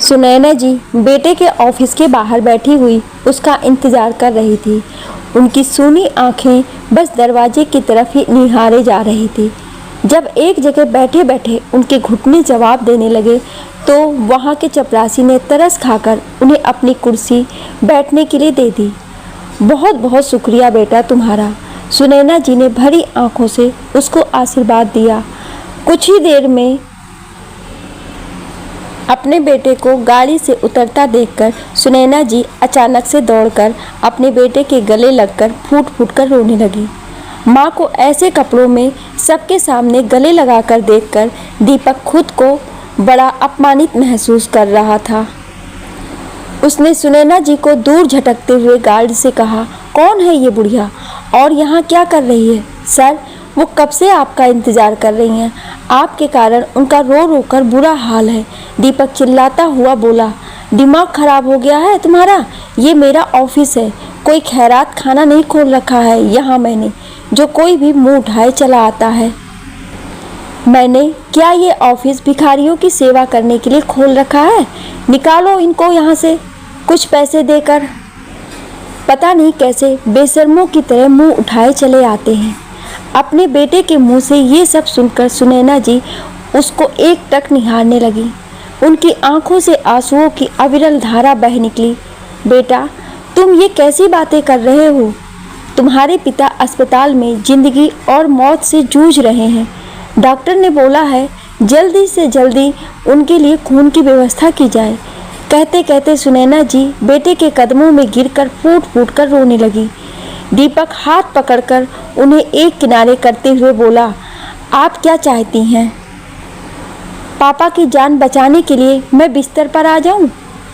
सुनैना जी बेटे के ऑफिस के बाहर बैठी हुई उसका इंतजार कर रही थी। उनकी सूनी आंखें बस दरवाजे की तरफ ही निहारे जा रही थी। जब एक जगह बैठे बैठे उनके घुटने जवाब देने लगे तो वहाँ के चपरासी ने तरस खाकर उन्हें अपनी कुर्सी बैठने के लिए दे दी। बहुत बहुत शुक्रिया बेटा तुम्हारा, सुनैना जी ने भरी आंखों से उसको आशीर्वाद दिया। कुछ ही देर में अपने बेटे को गाड़ी से उतरता देखकर सुनैना जी अचानक से दौड़कर अपने बेटे के गले लगकर फूट फूट कर रोने लगी। माँ को ऐसे कपड़ों में सबके सामने गले लगाकर देखकर दीपक खुद को बड़ा अपमानित महसूस कर रहा था। उसने सुनैना जी को दूर झटकते हुए गार्ड से कहा, कौन है ये बुढ़िया और यहाँ क्या कर रही है? सर, वो कब से आपका इंतज़ार कर रही हैं। आपके कारण उनका रो रो कर बुरा हाल है। दीपक चिल्लाता हुआ बोला, दिमाग खराब हो गया है तुम्हारा? ये मेरा ऑफिस है, कोई खैरात खाना नहीं खोल रखा है यहाँ मैंने, जो कोई भी मुंह उठाए चला आता है। मैंने क्या ये ऑफिस भिखारियों की सेवा करने के लिए खोल रखा है? निकालो इनको यहाँ से कुछ पैसे देकर। पता नहीं कैसे बेशर्मों की तरह मुंह उठाए चले आते हैं। अपने बेटे के मुंह से ये सब सुनकर सुनैना जी उसको एकटक निहारने लगी। उनकी आंखों से आंसुओं की अविरल धारा बह निकली। बेटा, तुम ये कैसी बातें कर रहे हो? तुम्हारे पिता अस्पताल में जिंदगी और मौत से जूझ रहे हैं। डॉक्टर ने बोला है जल्दी से जल्दी उनके लिए खून की व्यवस्था की जाए। कहते कहते सुनैना जी बेटे के कदमों में गिरकर फूट फूट कर रोने लगी। दीपक हाथ पकड़कर उन्हें एक किनारे करते हुए बोला, आप क्या चाहती हैं? पापा की जान बचाने के लिए मैं बिस्तर पर आ जाऊं?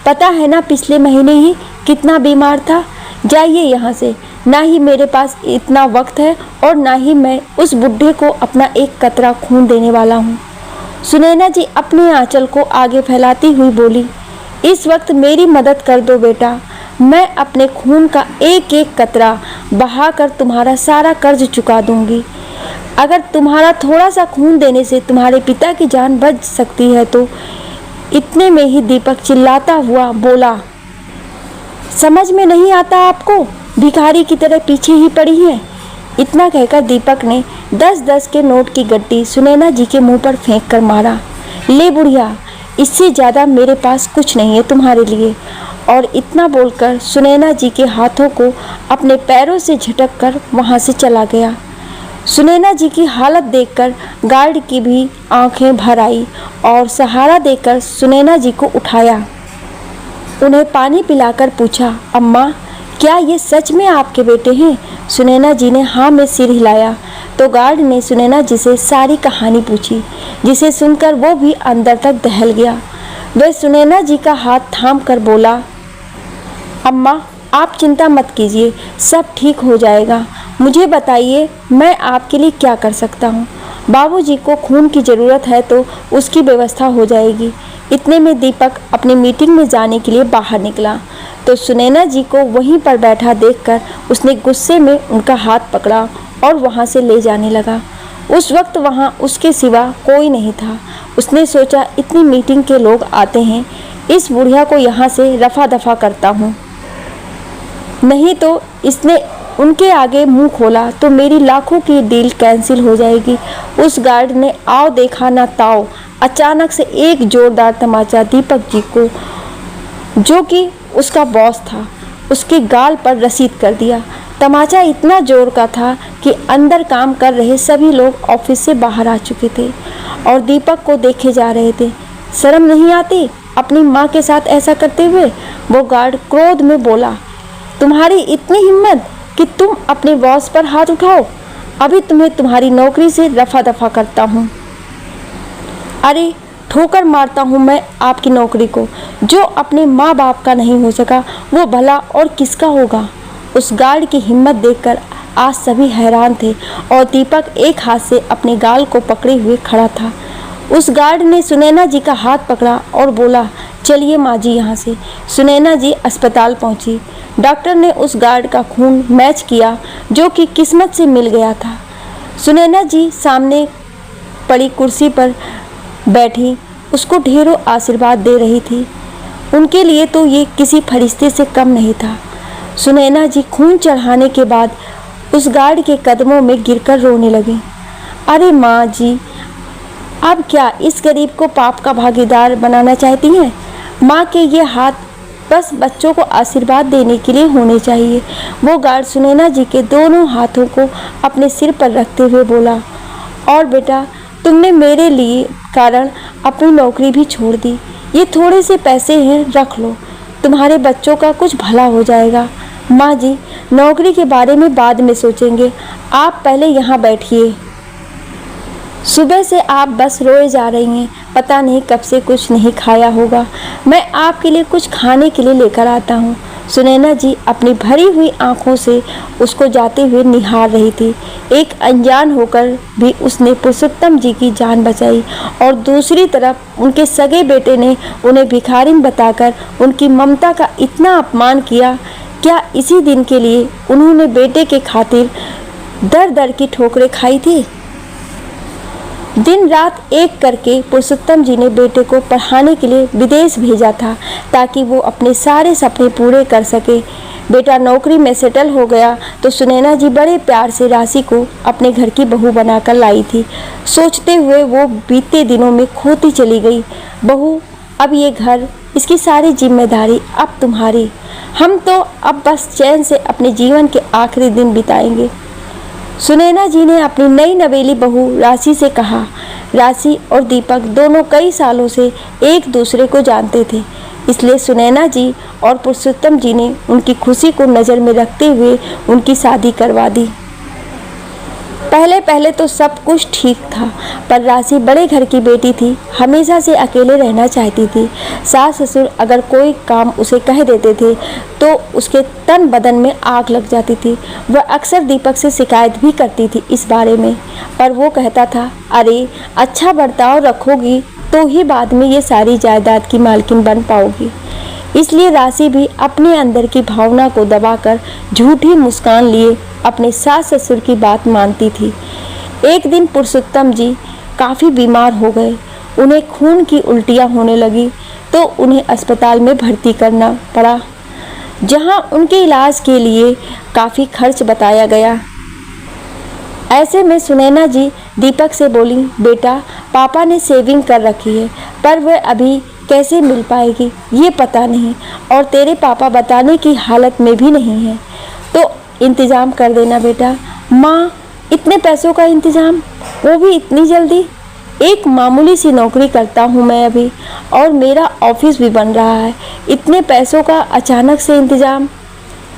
पता है ना पिछले महीने ही कितना बीमार था। जाइए यहाँ से, ना ही मेरे पास इतना वक्त है और ना ही मैं उस बुढ़े को अपना एक कतरा खून देने वाला हूँ। सुनैना जी अपने आंचल को आगे फैलाती हुई बोली, इस वक्त मेरी मदद कर दो बेटा, मैं अपने खून का एक एक कतरा बहाकर तुम्हारा सारा कर्ज चुका दूंगी। अगर तुम्हारा थोड़ा सा खून देने से तुम्हारे पिता की जान बच सकती है तो। इतने में ही दीपक चिल्लाता हुआ बोला, समझ में नहीं आता आपको? भिखारी की तरह पीछे ही पड़ी है। इतना कहकर दीपक ने 10-10 के नोट की गड्डी सुनैना जी के मुंह पर फेंक कर मारा। ले बुढ़िया, इससे ज़्यादा मेरे पास कुछ नहीं है तुम्हारे लिए। और इतना बोलकर सुनैना जी के हाथों को अपने पैरों से झटक कर वहाँ से चला गया। सुनैना जी की हालत देखकर गार्ड की भी आंखें भर आई और सहारा देकर सुनैना जी को उठाया। उन्हें पानी पिलाकर पूछा, अम्मा, क्या ये सच में आपके बेटे हैं? सुनैना जी ने हाँ में सिर हिलाया तो गार्ड ने सुनैना जी से सारी कहानी पूछी, जिसे सुनकर वो भी अंदर तक दहल गया। वह सुनैना जी का हाथ थाम कर बोला, अम्मा, आप चिंता मत कीजिए, सब ठीक हो जाएगा। मुझे बताइए मैं आपके लिए क्या कर सकता हूँ? बाबूजी को खून की ज़रूरत है तो उसकी व्यवस्था हो जाएगी। इतने में दीपक अपनी मीटिंग में जाने के लिए बाहर निकला तो सुनैना जी को वहीं पर बैठा देखकर उसने गुस्से में उनका हाथ पकड़ा और वहाँ से ले जाने लगा। उस वक्त वहाँ उसके सिवा कोई नहीं था। उसने सोचा इतनी मीटिंग के लोग आते हैं, इस बुढ़िया को यहाँ से रफा दफा करता हूँ, नहीं तो इसने उनके आगे मुंह खोला तो मेरी लाखों की डील कैंसिल हो जाएगी। उस गार्ड ने आओ देखा ना ताओ अचानक से एक जोरदार तमाचा दीपक जी को, जो कि उसका बॉस था, उसके गाल पर रसीद कर दिया। तमाचा इतना जोर का था कि अंदर काम कर रहे सभी लोग ऑफिस से बाहर आ चुके थे और दीपक को देखे जा रहे थे। शर्म नहीं आती अपनी माँ के साथ ऐसा करते हुए? वो गार्ड क्रोध में बोला, तुम्हारी इतनी हिम्मत कि तुम अपने बॉस पर हाथ उठाओ? अभी तुम्हें तुम्हारी नौकरी से रफा दफा करता हूँ। अरे ठोकर मारता हूँ मैं आपकी नौकरी को। जो अपने माँ बाप का नहीं हो सका वो भला और किसका होगा? उस गार्ड की हिम्मत देखकर आज सभी हैरान थे और दीपक एक हाथ से अपने गाल को पकड़े हुए खड़ा था। उस गार्ड ने सुनैना जी का हाथ पकड़ा और बोला, चलिए माँ जी यहाँ से। सुनैना जी अस्पताल पहुँची। डॉक्टर ने उस गार्ड का खून मैच किया जो कि किस्मत से मिल गया था। सुनैना जी सामने पड़ी कुर्सी पर बैठी उसको ढेरों आशीर्वाद दे रही थी। उनके लिए तो ये किसी फरिश्ते से कम नहीं था। सुनैना जी खून चढ़ाने के बाद उस गार्ड के कदमों में गिरकर रोने लगी। अरे माँ जी, अब क्या इस गरीब को पाप का भागीदार बनाना चाहती हैं? माँ के ये हाथ बस बच्चों को आशीर्वाद देने के लिए होने चाहिए। वो गार्ड सुनैना जी के दोनों हाथों को अपने सिर पर रखते हुए बोला, और बेटा, तुमने मेरे लिए कारण अपनी नौकरी भी छोड़ दी। ये थोड़े से पैसे हैं, रख लो, तुम्हारे बच्चों का कुछ भला हो जाएगा। माँ जी, नौकरी के बारे में बाद में सोचेंगे, आप पहले यहाँ बैठिए। सुबह से आप बस रोए जा रही हैं, पता नहीं कब से कुछ नहीं खाया होगा। मैं आपके लिए कुछ खाने के लिए लेकर आता हूँ। सुनैना जी अपनी भरी हुई आंखों से उसको जाते हुए निहार रही थी। एक अनजान होकर भी उसने पुरुषोत्तम जी की जान बचाई, और दूसरी तरफ उनके सगे बेटे ने उन्हें भिखारिन बताकर उनकी ममता का इतना अपमान किया। क्या इसी दिन के लिए उन्होंने बेटे के खातिर दर दर की ठोकरें खाई थी? दिन रात एक करके पुरुषोत्तम जी ने बेटे को पढ़ाने के लिए विदेश भेजा था, ताकि वो अपने सारे सपने पूरे कर सके। बेटा नौकरी में सेटल हो गया तो सुनैना जी बड़े प्यार से राशि को अपने घर की बहू बनाकर लाई थी। सोचते हुए वो बीते दिनों में खोती चली गई। बहू, अब ये घर, इसकी सारी जिम्मेदारी अब तुम्हारी। हम तो अब बस चैन से अपने जीवन के आखिरी दिन बिताएंगे। सुनैना जी ने अपनी नई नवेली बहू राशि से कहा। राशि और दीपक दोनों कई सालों से एक दूसरे को जानते थे, इसलिए सुनैना जी और पुरुषोत्तम जी ने उनकी खुशी को नज़र में रखते हुए उनकी शादी करवा दी। पहले पहले तो सब कुछ ठीक था, पर राशि बड़े घर की बेटी थी, हमेशा से अकेले रहना चाहती थी। सास ससुर अगर कोई काम उसे कह देते थे तो उसके तन बदन में आग लग जाती थी। वह अक्सर दीपक से शिकायत भी करती थी इस बारे में, पर वो कहता था, अरे अच्छा बर्ताव रखोगी तो ही बाद में ये सारी जायदाद की मालकिन बन पाओगी। इसलिए राशि भी अपने अंदर की भावना को दबाकर झूठी मुस्कान लिए अपने सास ससुर की बात मानती थी। एक दिन पुरुषोत्तम जी काफ़ी बीमार हो गए। उन्हें खून की उल्टियाँ होने लगी तो उन्हें अस्पताल में भर्ती करना पड़ा, जहां उनके इलाज के लिए काफ़ी खर्च बताया गया। ऐसे में सुनैना जी दीपक से बोली, बेटा, पापा ने सेविंग कर रखी है, पर वह अभी कैसे मिल पाएगी ये पता नहीं, और तेरे पापा बताने की हालत में भी नहीं है, तो इंतज़ाम कर देना बेटा। माँ, इतने पैसों का इंतज़ाम, वो भी इतनी जल्दी? एक मामूली सी नौकरी करता हूँ मैं अभी, और मेरा ऑफिस भी बन रहा है, इतने पैसों का अचानक से इंतज़ाम?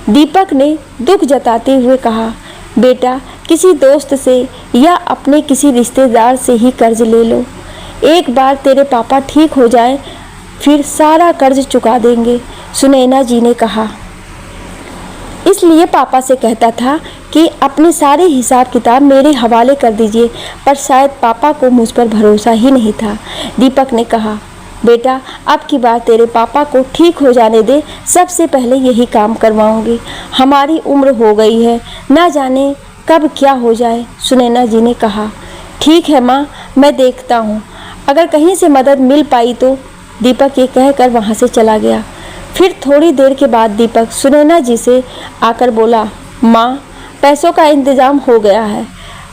दीपक ने दुख जताते हुए कहा, बेटा, किसी दोस्त से या अपने किसी रिश्तेदार से ही कर्ज ले लो। एक बार तेरे पापा ठीक हो जाए फिर सारा कर्ज चुका देंगे। सुनैना जी ने कहा। इसलिए पापा से कहता था कि अपने सारे हिसाब किताब मेरे हवाले कर दीजिए, पर शायद पापा को मुझ पर भरोसा ही नहीं था। दीपक ने कहा, बेटा, अब की बार तेरे पापा को ठीक हो जाने दे, सबसे पहले यही काम करवाऊंगी। हमारी उम्र हो गई है, ना जाने कब क्या हो जाए। सुनैना जी ने कहा, ठीक है माँ, मैं देखता हूँ, अगर कहीं से मदद मिल पाई तो। दीपक ये कहकर वहाँ से चला गया। फिर थोड़ी देर के बाद दीपक सुनैना जी से आकर बोला, माँ, पैसों का इंतज़ाम हो गया है,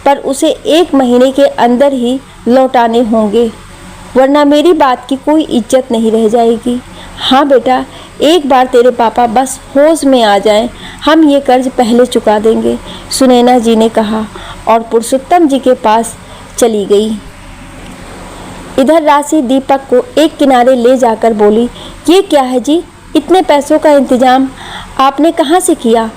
पर उसे 1 महीने के अंदर ही लौटाने होंगे, वरना मेरी बात की कोई इज्जत नहीं रह जाएगी। हाँ बेटा, एक बार तेरे पापा बस होश में आ जाएं, हम ये कर्ज पहले चुका देंगे। सुनैना जी ने कहा और पुरुषोत्तम जी के पास चली गई। इधर राशि दीपक को एक किनारे ले जाकर बोली, ये क्या है जी, इतने पैसों का इंतज़ाम आपने कहाँ से किया?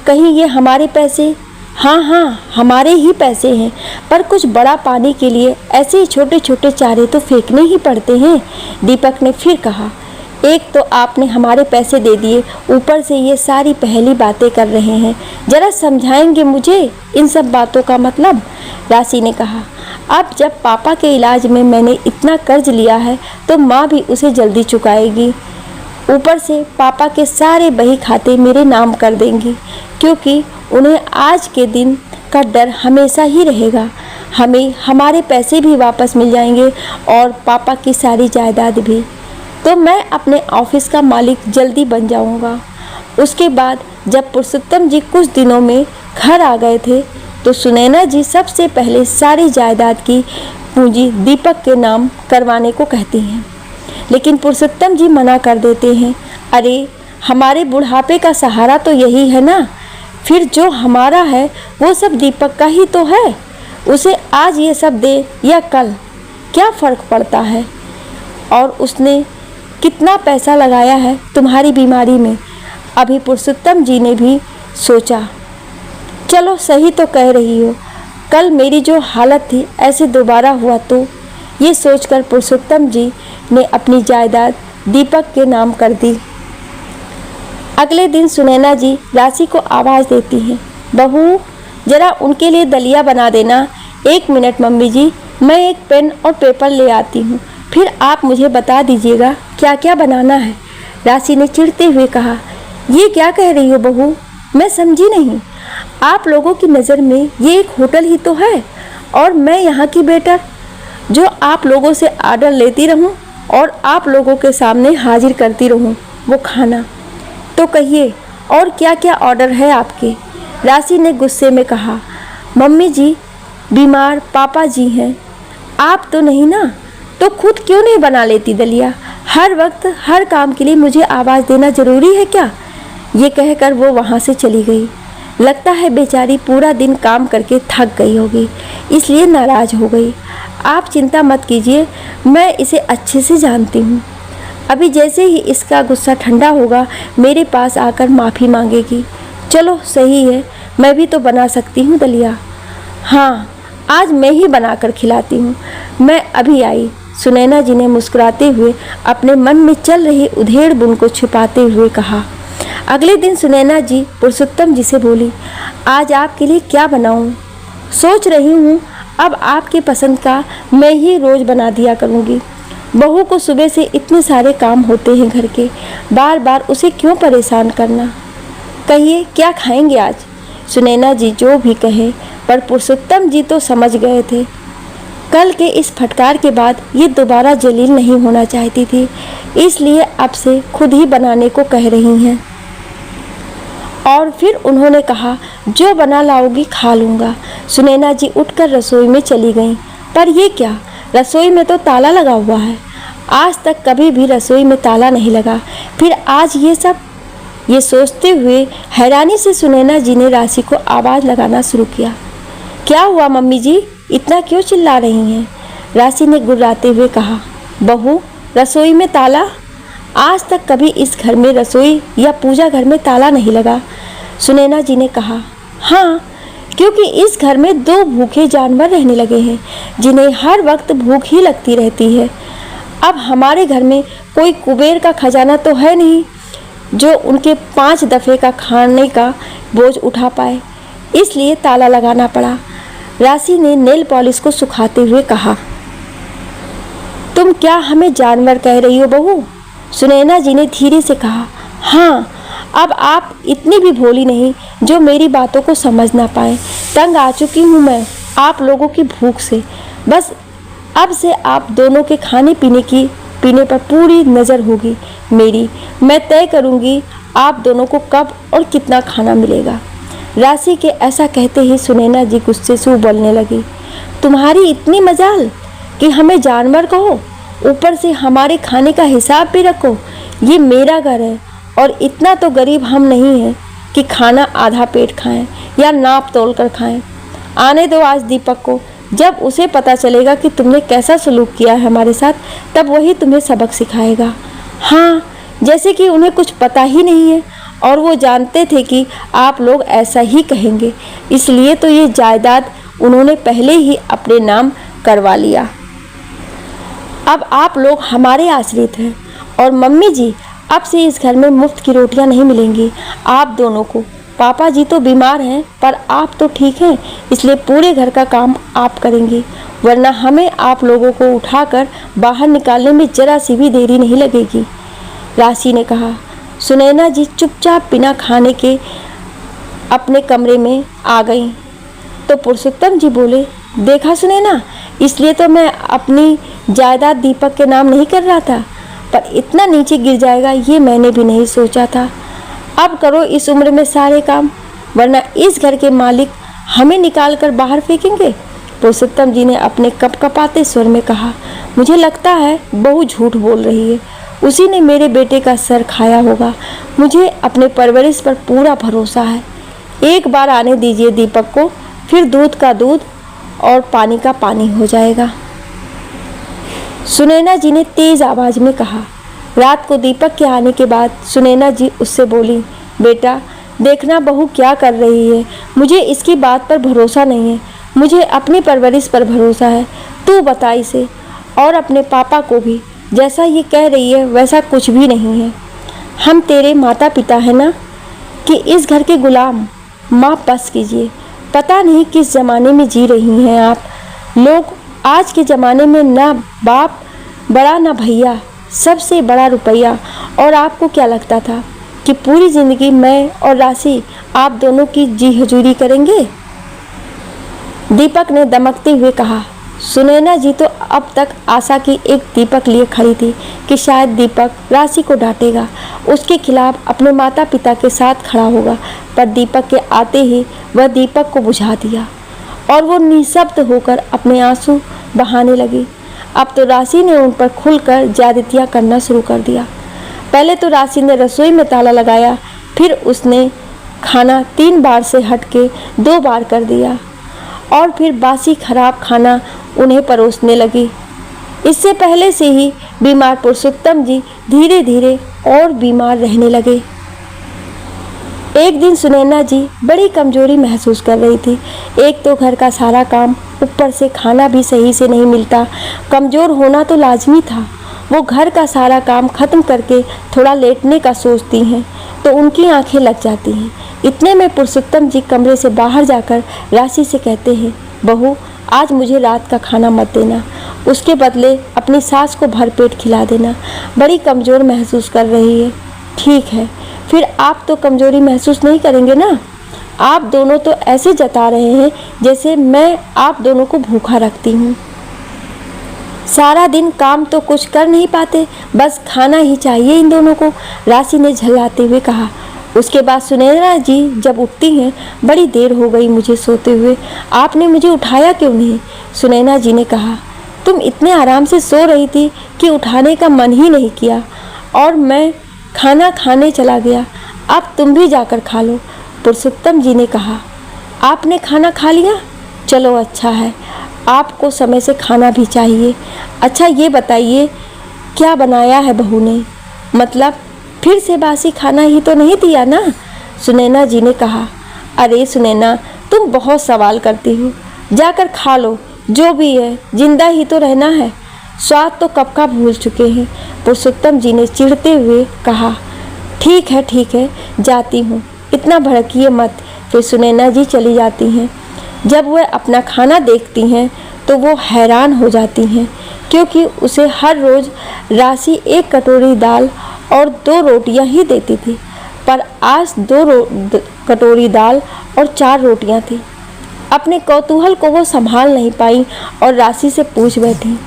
कहीं ये हमारे पैसे? हाँ हाँ, हमारे ही पैसे हैं, पर कुछ बड़ा पाने के लिए ऐसे ही छोटे छोटे चारे तो फेंकने ही पड़ते हैं। दीपक ने फिर कहा, एक तो आपने हमारे पैसे दे दिए, ऊपर से ये सारी पहली बातें कर रहे हैं, जरा समझाएंगे मुझे इन सब बातों का मतलब? राशि ने कहा, अब जब पापा के इलाज में मैंने इतना कर्ज लिया है तो माँ भी उसे जल्दी चुकाएगी। ऊपर से पापा के सारे बही खाते मेरे नाम कर देंगी, क्योंकि उन्हें आज के दिन का डर हमेशा ही रहेगा। हमें हमारे पैसे भी वापस मिल जाएंगे और पापा की सारी जायदाद भी। तो मैं अपने ऑफिस का मालिक जल्दी बन जाऊंगा। उसके बाद जब पुरुषोत्तम जी कुछ दिनों में घर आ गए थे तो सुनैना जी सबसे पहले सारी जायदाद की पूंजी दीपक के नाम करवाने को कहती हैं, लेकिन पुरुषोत्तम जी मना कर देते हैं। अरे हमारे बुढ़ापे का सहारा तो यही है ना, फिर जो हमारा है वो सब दीपक का ही तो है। उसे आज ये सब दे या कल क्या फ़र्क पड़ता है, और उसने कितना पैसा लगाया है तुम्हारी बीमारी में। अभी पुरुषोत्तम जी ने भी सोचा, चलो सही तो कह रही हो, कल मेरी जो हालत थी ऐसे दोबारा हुआ तो। ये सोचकर पुरुषोत्तम जी ने अपनी जायदाद दीपक के नाम कर दी। अगले दिन सुनैना जी राशि को आवाज़ देती हैं, बहू जरा उनके लिए दलिया बना देना। 1 मिनट मम्मी जी, मैं एक पेन और पेपर ले आती हूँ, फिर आप मुझे बता दीजिएगा क्या क्या बनाना है। राशि ने चिढ़ते हुए कहा, ये क्या कह रही हो बहू, मैं समझी नहीं। आप लोगों की नज़र में ये एक होटल ही तो है, और मैं यहाँ की वेटर जो आप लोगों से आर्डर लेती रहूँ और आप लोगों के सामने हाजिर करती रहूँ वो खाना। तो कहिए और क्या क्या ऑर्डर है आपके। राशि ने गुस्से में कहा, मम्मी जी बीमार पापा जी हैं, आप तो नहीं ना, तो खुद क्यों नहीं बना लेती दलिया। हर वक्त हर काम के लिए मुझे आवाज़ देना ज़रूरी है क्या। ये कहकर वो वहाँ से चली गई। लगता है बेचारी पूरा दिन काम करके थक गई होगी, इसलिए नाराज़ हो गई। आप चिंता मत कीजिए, मैं इसे अच्छे से जानती हूँ। अभी जैसे ही इसका गुस्सा ठंडा होगा मेरे पास आकर माफ़ी मांगेगी। चलो सही है, मैं भी तो बना सकती हूँ दलिया। हाँ, आज मैं ही बनाकर खिलाती हूँ, मैं अभी आई। सुनैना जी ने मुस्कुराते हुए अपने मन में चल रही उधेड़ बुन को छिपाते हुए कहा। अगले दिन सुनैना जी पुरुषोत्तम जी से बोली, आज आपके लिए क्या बनाऊँ। सोच रही हूँ अब आपके पसंद का मैं ही रोज़ बना दिया करूँगी। बहू को सुबह से इतने सारे काम होते हैं घर के, बार बार उसे क्यों परेशान करना। कहिए क्या खाएंगे आज। सुनैना जी जो भी कहे, पर पुरुषोत्तम जी तो समझ गए थे। कल के इस फटकार के बाद ये दोबारा जलील नहीं होना चाहती थी, इसलिए अब से खुद ही बनाने को कह रही हैं। और फिर उन्होंने कहा, जो बना लाओगी खा लूँगा। सुनैना जी उठकर रसोई में चली गईं। पर ये क्या, रसोई में तो ताला लगा हुआ है। आज तक कभी भी रसोई में ताला नहीं लगा, फिर आज ये सब। ये सोचते हुए हैरानी से सुनैना जी ने राशि को आवाज़ लगाना शुरू किया। क्या हुआ मम्मी जी, इतना क्यों चिल्ला रही हैं। राशि ने गुर्राते हुए कहा, बहू रसोई में ताला। आज तक कभी इस घर में रसोई या पूजा घर में ताला नहीं लगा। सुनैना जी ने कहा, हाँ क्योंकि इस घर में 2 भूखे जानवर रहने लगे हैं जिन्हें हर वक्त भूख ही लगती रहती है। अब हमारे घर में कोई कुबेर का खजाना तो है नहीं जो उनके 5 दफ़े का खाने का बोझ उठा पाए, इसलिए ताला लगाना पड़ा। राशि ने नेल पॉलिश को सुखाते हुए कहा, तुम क्या हमें जानवर कह रही हो बहू। सुनैना जी ने धीरे से कहा, हाँ अब आप इतनी भी भोली नहीं जो मेरी बातों को समझ ना पाए। तंग आ चुकी हूँ मैं आप लोगों की भूख से। बस अब से आप दोनों के खाने पीने पर पूरी नज़र होगी मेरी। मैं तय करूँगी आप दोनों को कब और कितना खाना मिलेगा। राशि के ऐसा कहते ही सुनैना जी गुस्से से उबलने लगी। तुम्हारी इतनी मजाल कि हमें जानवर कहो, ऊपर से हमारे खाने का हिसाब भी रखो। ये मेरा घर है और इतना तो गरीब हम नहीं हैं कि खाना आधा पेट खाएं या नाप तोल कर खाएं। आने दो आज दीपक को, जब उसे पता चलेगा कि तुमने कैसा सलूक किया है हमारे साथ, तब वही तुम्हें सबक सिखाएगा। हाँ, जैसे कि उन्हें कुछ पता ही नहीं है और वो जानते थे कि आप लोग ऐसा ही कहेंगे, इसलिए तो ये जायदाद उन्होंने पहले ही अपने नाम करवा लिया। अब आप लोग हमारे आश्रित हैं और मम्मी जी अब से इस घर में मुफ्त की रोटियां नहीं मिलेंगी आप दोनों को। पापा जी तो बीमार हैं पर आप तो ठीक हैं, इसलिए पूरे घर का काम आप करेंगी, वरना हमें आप लोगों को उठाकर बाहर निकालने में जरा सी भी देरी नहीं लगेगी। राशि ने कहा। सुनैना जी चुपचाप बिना खाने के अपने कमरे में आ गईं। तो पुरुषोत्तम जी बोले, देखा सुनैना, इसलिए तो मैं अपनी जायदाद दीपक के नाम नहीं कर रहा था। पर इतना नीचे गिर जाएगा ये मैंने भी नहीं सोचा था। अब करो इस उम्र में सारे काम, वरना इस घर के मालिक हमें निकाल कर बाहर फेंकेंगे। पुरुषोत्तम जी ने अपने कपकपाते स्वर में कहा, मुझे लगता है बहू झूठ बोल रही है, उसी ने मेरे बेटे का सर खाया होगा। मुझे अपने परवरिश पर पूरा भरोसा है। एक बार आने दीजिए दीपक को, फिर दूध का दूध और पानी का पानी हो जाएगा। सुनैना जी ने तेज आवाज में कहा। रात को दीपक के आने के बाद सुनैना जी उससे बोली, बेटा देखना बहू क्या कर रही है, मुझे इसकी बात पर भरोसा नहीं है, मुझे अपनी परवरिश पर भरोसा है। तू बता इसे और अपने पापा को भी, जैसा ये कह रही है वैसा कुछ भी नहीं है। हम तेरे माता पिता हैं ना, कि इस घर के गुलाम। माँ बस कीजिए, पता नहीं किस ज़माने में जी रही हैं आप लोग। आज के ज़माने में ना बाप बड़ा ना भैया, सबसे बड़ा रुपया। और आपको क्या लगता था कि पूरी ज़िंदगी मैं और राशि आप दोनों की जी हजूरी करेंगे? दीपक ने दमकते हुए कहा। सुनैना जी तो अब तक आशा की एक दीपक लिए खड़ी थी कि शायद दीपक राशि को डांटेगा, उसके खिलाफ अपने माता पिता के साथ खड़ा होगा, पर दीपक के आते ही वह दीपक को बुझा दिया और वो निशब्द होकर अपने आंसू बहाने लगी। अब तो राशि ने उन पर खुलकर ज्यादतियाँ करना शुरू कर दिया। पहले तो राशि ने रसोई में ताला लगाया, फिर उसने खाना 3 बार से हटके 2 बार कर दिया और फिर बासी खराब खाना उन्हें परोसने लगी। इससे पहले से ही बीमार पुरुषोत्तम जी धीरे धीरे और बीमार रहने लगे। एक दिन सुनैना जी बड़ी कमजोरी महसूस कर रही थी। एक तो घर का सारा काम, ऊपर से खाना भी सही से नहीं मिलता। कमज़ोर होना तो लाजमी था। वो घर का सारा काम ख़त्म करके थोड़ा लेटने का सोचती हैं तो उनकी आंखें लग जाती हैं। इतने में पुरुषोत्तम जी कमरे से बाहर जाकर राशि से कहते हैं, बहू आज मुझे रात का खाना मत देना, उसके बदले अपनी सास को भरपेट खिला देना, बड़ी कमज़ोर महसूस कर रही है। ठीक है, फिर आप तो कमज़ोरी महसूस नहीं करेंगे ना। आप दोनों तो ऐसे जता रहे हैं जैसे मैं आप दोनों को भूखा रखती हूँ। सारा दिन काम तो कुछ कर नहीं पाते, बस खाना ही चाहिए इन दोनों को, राशि ने झल्लाते हुए कहा। उसके बाद सुनैना जी जब उठती हैं, बड़ी देर हो गई मुझे सोते हुए, आपने मुझे उठाया क्यों नहीं? सुनैना जी ने कहा, तुम इतने आराम से सो रही थी कि उठाने का मन ही नहीं किया और मैं खाना खाने चला गया। अब तुम भी जाकर खा लो। पुरुषोत्तम जी ने कहा, आपने खाना खा लिया? चलो अच्छा है, आपको समय से खाना भी चाहिए। अच्छा ये बताइए क्या बनाया है बहू ने? मतलब फिर से बासी खाना ही तो नहीं दिया ना? सुनैना जी ने कहा। अरे सुनैना, तुम बहुत सवाल करती हो, जाकर खा लो, जो भी है, जिंदा ही तो रहना है, स्वाद तो कब का भूल चुके हैं। पुरुषोत्तम जी ने चिढ़ते हुए कहा। ठीक है, जाती हूँ, इतना भड़किए मत। फिर सुनैना जी चली जाती हैं। जब वह अपना खाना देखती हैं तो वो हैरान हो जाती हैं, क्योंकि उसे हर रोज़ राशि 1 कटोरी दाल और 2 रोटियां ही देती थी, पर आज 2 कटोरी दाल और 4 रोटियां थी। अपने कौतूहल को वो संभाल नहीं पाई और राशि से पूछ बैठी,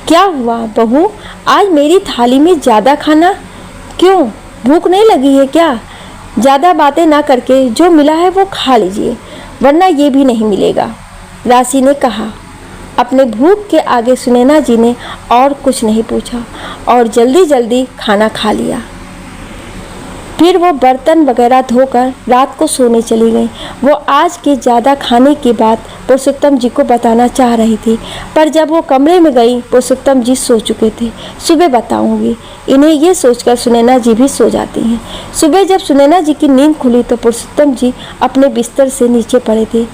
क्या हुआ बहू, आज मेरी थाली में ज़्यादा खाना क्यों? भूख नहीं लगी है क्या? ज़्यादा बातें ना करके जो मिला है वो खा लीजिए, वरना ये भी नहीं मिलेगा, राशि ने कहा। अपने भूख के आगे सुनैना जी ने और कुछ नहीं पूछा और जल्दी जल्दी खाना खा लिया। फिर वो बर्तन वगैरह धोकर रात को सोने चली गई। वो आज के ज़्यादा खाने की बात पुरुषोत्तम जी को बताना चाह रही थी, पर जब वो कमरे में गई पुरुषोत्तम जी सो चुके थे। सुबह बताऊंगी। इन्हें ये सोचकर सुनैना जी भी सो जाती हैं। सुबह जब सुनैना जी की नींद खुली तो पुरुषोत्तम जी अपने बिस्तर से नीचे पड़े थे।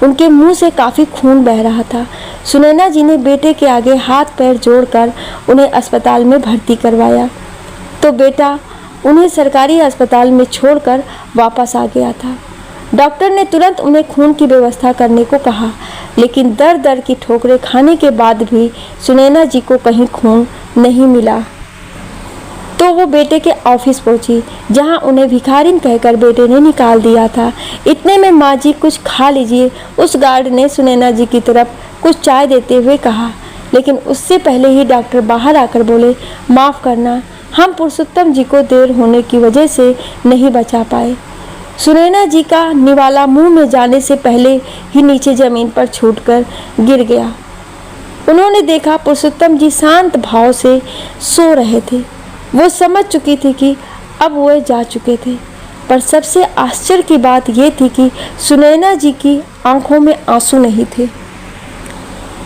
उनके मुंह से काफ़ी खून बह रहा था। सुनैना जी ने बेटे के आगे हाथ पैर जोड़कर उन्हें अस्पताल में भर्ती करवाया तो बेटा उन्हें सरकारी अस्पताल में छोड़कर वापस आ गया था। डॉक्टर ने तुरंत उन्हें खून की व्यवस्था करने को कहा, लेकिन दर दर की ठोकरें खाने के बाद भी सुनैना जी को कहीं खून नहीं मिला। तो वो बेटे के ऑफिस पहुंची, जहां उन्हें भिखारिन कहकर बेटे ने निकाल दिया था। इतने में माँ जी कुछ खा लीजिए, उस गार्ड ने सुनैना जी की तरफ कुछ चाय देते हुए कहा, लेकिन उससे पहले ही डॉक्टर बाहर आकर बोले, माफ़ करना, हम पुरुषोत्तम जी को देर होने की वजह से नहीं बचा पाए। सुनैना जी का निवाला मुंह में जाने से पहले ही नीचे जमीन पर छूटकर गिर गया। उन्होंने देखा पुरुषोत्तम जी शांत भाव से सो रहे थे। वो समझ चुकी थी कि अब वो जा चुके थे, पर सबसे आश्चर्य की बात यह थी कि सुनैना जी की आंखों में आंसू नहीं थे।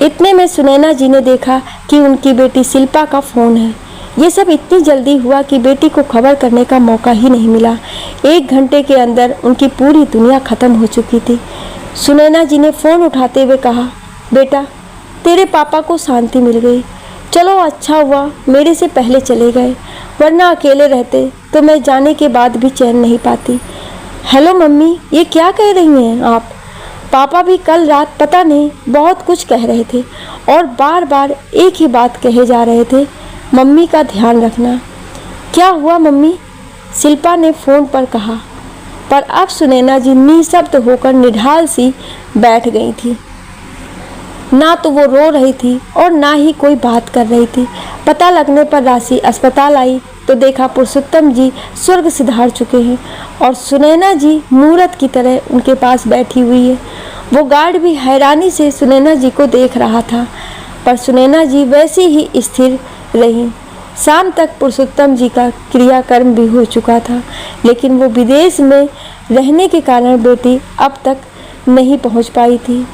इतने में सुनैना जी ने देखा कि उनकी बेटी शिल्पा का फोन है। ये सब इतनी जल्दी हुआ कि बेटी को खबर करने का मौका ही नहीं मिला। 1 घंटे के अंदर उनकी पूरी दुनिया खत्म हो चुकी थी। सुनैना जी ने फोन उठाते हुए कहा, बेटा तेरे पापा को शांति मिल गई। चलो अच्छा हुआ मेरे से पहले चले गए, वरना अकेले रहते तो मैं जाने के बाद भी चैन नहीं पाती। हेलो मम्मी, ये क्या कह रही हैं आप? पापा भी कल रात पता नहीं बहुत कुछ कह रहे थे और बार बार एक ही बात कहे जा रहे थे, मम्मी का ध्यान रखना। क्या हुआ मम्मी? शिल्पा ने फ़ोन पर कहा। पर अब सुनैना जी निशब्द होकर निढाल सी बैठ गई थी। ना तो वो रो रही थी और ना ही कोई बात कर रही थी। पता लगने पर राशि अस्पताल आई तो देखा पुरुषोत्तम जी स्वर्ग सिधार चुके हैं और सुनैना जी मूरत की तरह उनके पास बैठी हुई है। वो गार्ड भी हैरानी से सुनैना जी को देख रहा था, पर सुनैना जी वैसी ही स्थिर रही। शाम तक पुरुषोत्तम जी का क्रियाकर्म भी हो चुका था, लेकिन वो विदेश में रहने के कारण बेटी अब तक नहीं पहुंच पाई थी।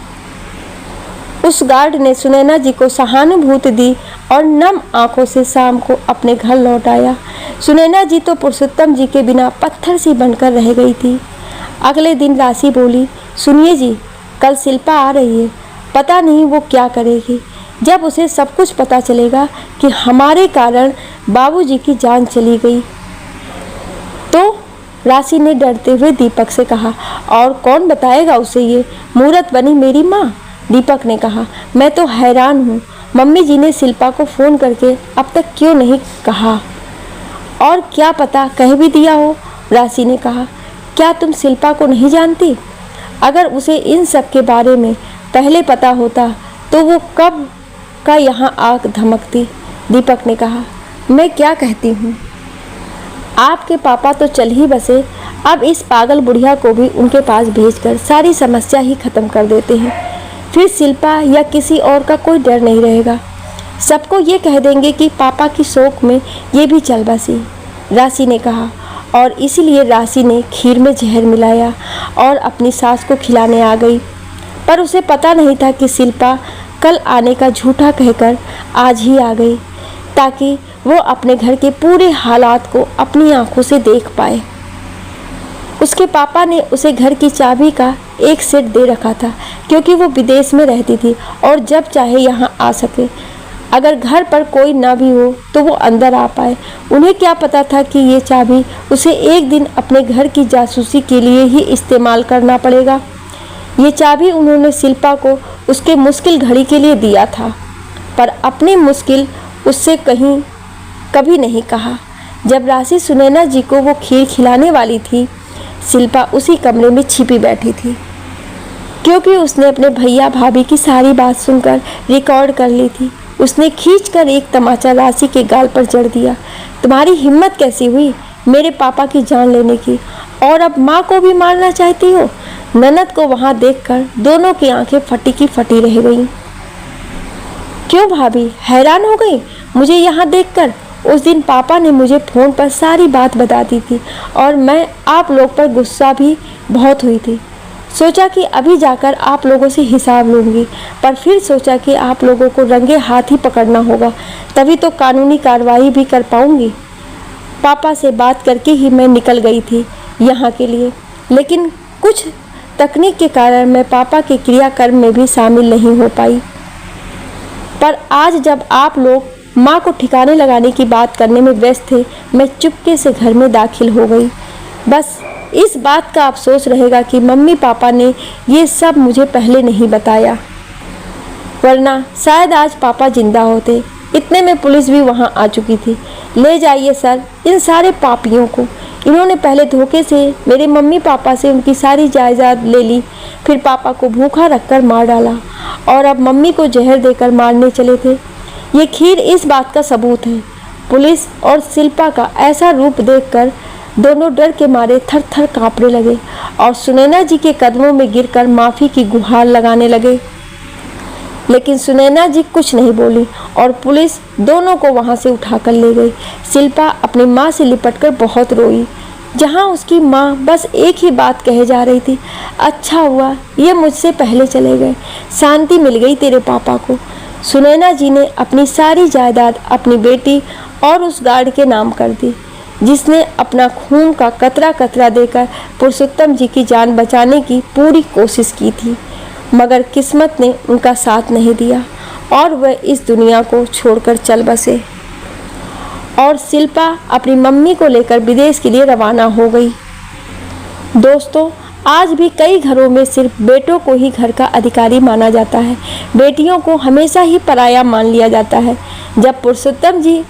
उस गार्ड ने सुनैना जी को सहानुभूति दी और नम आंखों से शाम को अपने घर लौट आया। सुनैना जी तो पुरुषोत्तम जी के बिना पत्थर सी बनकर रह गई थी। अगले दिन राशि बोली, सुनिए जी, कल शिल्पा आ रही है, पता नहीं वो क्या करेगी। जब उसे सब कुछ पता चलेगा कि हमारे कारण बाबूजी की जान चली गई तो? राशि ने डरते हुए दीपक से कहा। और कौन बताएगा उसे ये? मूरत बनी मेरी माँ, दीपक ने कहा। मैं तो हैरान हूँ, मम्मी जी ने शिल्पा को फ़ोन करके अब तक क्यों नहीं कहा? और क्या पता कह भी दिया हो, राशि ने कहा। क्या तुम शिल्पा को नहीं जानती? अगर उसे इन सब के बारे में पहले पता होता तो वो कब का यहाँ आग धमकती, दीपक ने कहा। मैं क्या कहती हूँ, आपके पापा तो चल ही बसे, अब इस पागल बुढ़िया को भी उनके पास भेजकर सारी समस्या ही खत्म कर देते हैं। फिर शिल्पा या किसी और का कोई डर नहीं रहेगा। सबको ये कह देंगे कि पापा की शोक में ये भी चल बसी, राशि ने कहा। और इसीलिए राशि ने खीर में जहर मिलाया और अपनी सास को खिलाने आ गई। पर उसे पता नहीं था कि शिल्पा कल आने का झूठा कहकर आज ही आ गई, ताकि वो अपने घर के पूरे हालात को अपनी आंखों से देख पाए। उसके पापा ने उसे घर की चाबी का एक सेट दे रखा था, क्योंकि वो विदेश में रहती थी और जब चाहे यहाँ आ सके। अगर घर पर कोई ना भी हो तो वो अंदर आ पाए। उन्हें क्या पता था कि ये चाबी उसे एक दिन अपने घर की जासूसी के लिए ही इस्तेमाल करना पड़ेगा। ये चाबी उन्होंने शिल्पा को उसके मुश्किल घड़ी के लिए दिया था, पर अपनी मुश्किल उससे कभी नहीं कहा। जब राशि सुनैना जी को वो खीर खिलाने वाली थी, शिल्पा उसी कमरे में छिपी बैठी थी, क्योंकि उसने अपने भैया भाभी की सारी बात सुनकर रिकॉर्ड कर ली थी। उसने खींचकर एक तमाचा राशि के गाल पर जड़ दिया। तुम्हारी हिम्मत कैसी हुई मेरे पापा की जान लेने की, और अब माँ को भी मारना चाहती हो? ननद को वहाँ देखकर दोनों की आंखें फटी की फटी रह गईं। क्यों भाभी, हैरान हो गई मुझे यहाँ देखकर? उस दिन पापा ने मुझे फ़ोन पर सारी बात बता दी थी और मैं आप लोग पर गुस्सा भी बहुत हुई थी। सोचा कि अभी जाकर आप लोगों से हिसाब लूँगी, पर फिर सोचा कि आप लोगों को रंगे हाथ ही पकड़ना होगा, तभी तो कानूनी कार्रवाई भी कर पाऊँगी। पापा से बात करके ही मैं निकल गई थी यहाँ के लिए, लेकिन कुछ तकनीक के कारण मैं पापा के क्रियाकर्म में भी शामिल नहीं हो पाई। पर आज जब आप लोग माँ को ठिकाने लगाने की बात करने में व्यस्त थे, मैं चुपके से घर में दाखिल हो गई। बस इस बात का अफसोस रहेगा कि मम्मी पापा ने ये सब मुझे पहले नहीं बताया, वरना शायद आज पापा जिंदा होते। इतने में पुलिस भी वहाँ आ चुकी थी। ले जाइए सर इन सारे पापियों को। इन्होंने पहले धोखे से मेरे मम्मी पापा से उनकी सारी जायदाद ले ली, फिर पापा को भूखा रखकर मार डाला और अब मम्मी को जहर देकर मारने चले थे। ये खीर इस बात का सबूत है। पुलिस और शिल्पा का ऐसा रूप देखकर दोनों डर के मारे थर थर कांपने लगे और सुनैना जी के कदमों में गिरकर माफ़ी की गुहार लगाने लगे। लेकिन सुनैना जी कुछ नहीं बोली और पुलिस दोनों को वहां से उठाकर ले गई। शिल्पा अपनी माँ से लिपटकर बहुत रोई, जहां उसकी माँ बस एक ही बात कहे जा रही थी, अच्छा हुआ ये मुझसे पहले चले गए, शांति मिल गई तेरे पापा को। सुनैना जी ने अपनी सारी जायदाद अपनी बेटी और उस गार्ड के नाम कर दी, जिसने अपना खून का कतरा कतरा देकर पुरुषोत्तम जी की जान बचाने की पूरी कोशिश की थी, मगर किस्मत ने उनका साथ नहीं दिया और वह इस दुनिया को छोड़कर चल बसे। और शिल्पा अपनी मम्मी को लेकर विदेश के लिए रवाना हो गई। दोस्तों, आज भी कई घरों में सिर्फ बेटों को ही घर का अधिकारी माना जाता है, बेटियों को हमेशा ही पराया मान लिया जाता है। जब पुरुषोत्तम जी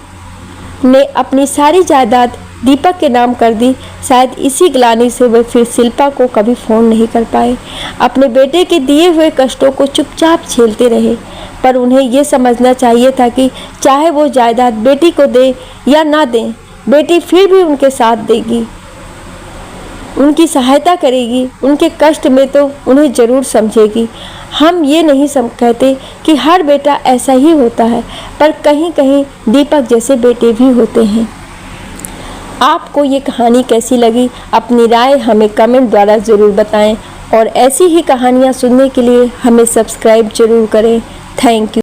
ने अपनी सारी जायदाद दीपक के नाम कर दी, शायद इसी ग्लानि से वे फिर शिल्पा को कभी फ़ोन नहीं कर पाए। अपने बेटे के दिए हुए कष्टों को चुपचाप झेलते रहे, पर उन्हें ये समझना चाहिए था कि चाहे वो जायदाद बेटी को दे या ना दें, बेटी फिर भी उनके साथ देगी, उनकी सहायता करेगी, उनके कष्ट में तो उन्हें ज़रूर समझेगी। हम ये नहीं कहते कि हर बेटा ऐसा ही होता है, पर कहीं कहीं दीपक जैसे बेटे भी होते हैं। आपको ये कहानी कैसी लगी, अपनी राय हमें कमेंट द्वारा ज़रूर बताएं और ऐसी ही कहानियाँ सुनने के लिए हमें सब्सक्राइब ज़रूर करें। Thank you.